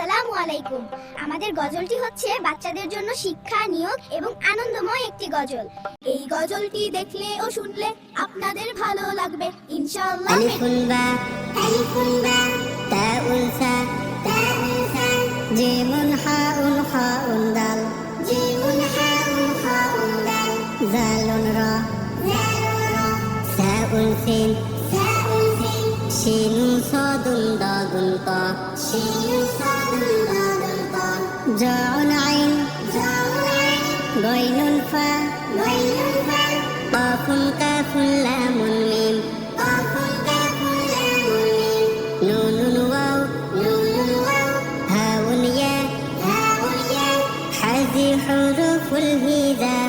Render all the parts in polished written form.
আসসালামু আলাইকুম। আমাদের গজলটি হচ্ছে বাচ্চাদের জন্য শিক্ষা, নিয়োগ এবং আনন্দময় একটি গজল। এই গজলটি দেখলে ও শুনলে আপনাদের ভালো লাগবে ইনশাআল্লাহ। আলিফুন বা তাউন সা জিমুন হাউন দাল জালুন রা সাউন সিন শিনুন সাদুন দাদুন তা জাউন আইন গাইনুন ফা কাফুন লামুন মিম نون واو هاء ياء هذه حروف الهجاء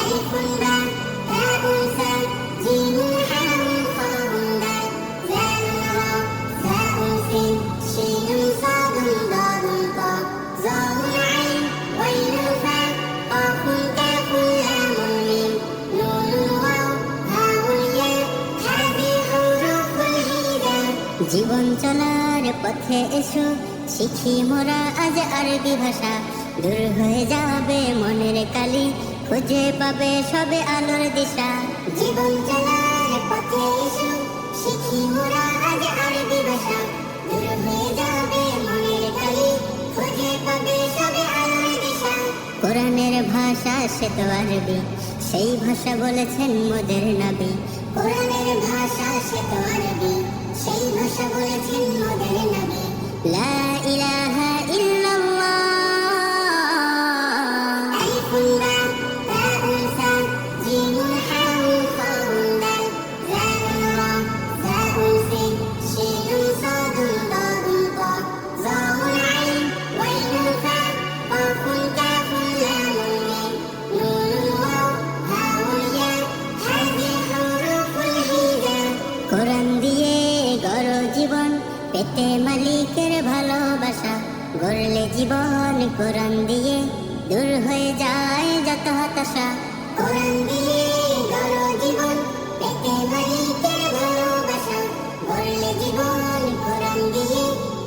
ألف باء تاء ثاء جيم حاء خاء دال زال راء ساء سين شين صاد ضاد طاء ظاء عين غين فاء قاف كاف لام ميم نون واو هاء ياء هذه حروف الهجاء জীবন চলার পথে এসো শিখি মোরা আজ আরবি ভাষা দূর হয়ে যাবে মনের কালি খুঁজে পাবে সবে আলোর দিশা জীবন চলার পথে এসো শিখি মোরা আজ আরবি ভাষা দূর হয়ে যাবে মনের কালি খুঁজে পাবে সবে আলোর দিশা কোরআনের ভাষা সে তো আরবি সেই ভাষা বলেছেন মোদের নবী কোরআনের ভাষা সে তো আরবি সেই ভাষা বলেছেন মোদের নবী লা ইলাহা ইল্লাল্লাহ আলিফুন বা তাউন সা জিমুন হাউন খাউন দাল জালুন রা সাউন সিন শিনুন সাদুন দাদুন তা জাউন আইন গাইনুন ফা কাফুন কাফুন লামুন মিম নুন ওয়াও হাউন ইয়া হাযিহি হুরুফুল হিজা কোরআন দিয়ে গড় জীবন পেতে মালিকের ভালোবাসা গড়লে জীবন কোরআন দিয়ে দূর হয়ে যায় যত হতাশা কোরআন দিয়ে গড়ো জীবন পেতে মালিকের ভালোবাসা গড়লে জীবন কোরআন দিয়ে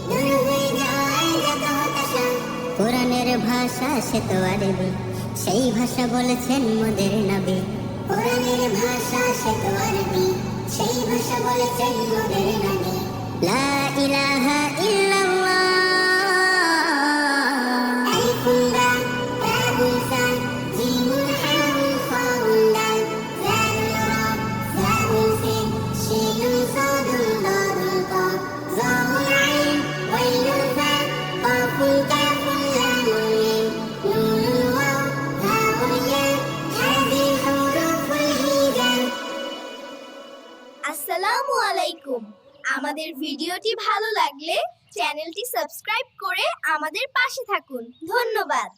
দূর হয়ে যায় যত হতাশা কোরআনের ভাষা সে তো আরবি সেই ভাষা বলেছেন মোদের নবী কোরআনের ভাষা সে তো আরবি সেই ভাষা বলেছেন মোদের নবী লা ইলাহা ইল্লাল্লাহ আলিফুন বা তাউন সা জিমুন হাউন খাউন দাল জালুন রা সাউন সিন শিনুন সাদুন দাদুন তা জাউন আইন গাইনুন ফা কাফুন কাফুন লামুন মিম নুন ওয়াও হাউন ইয়া হাযিহি হুরুফুল হিজা আসসালামু আলাইকুম। আমাদের ভিডিওটি ভালো লাগলে চ্যানেলটি সাবস্ক্রাইব করে আমাদের পাশে থাকুন। ধন্যবাদ।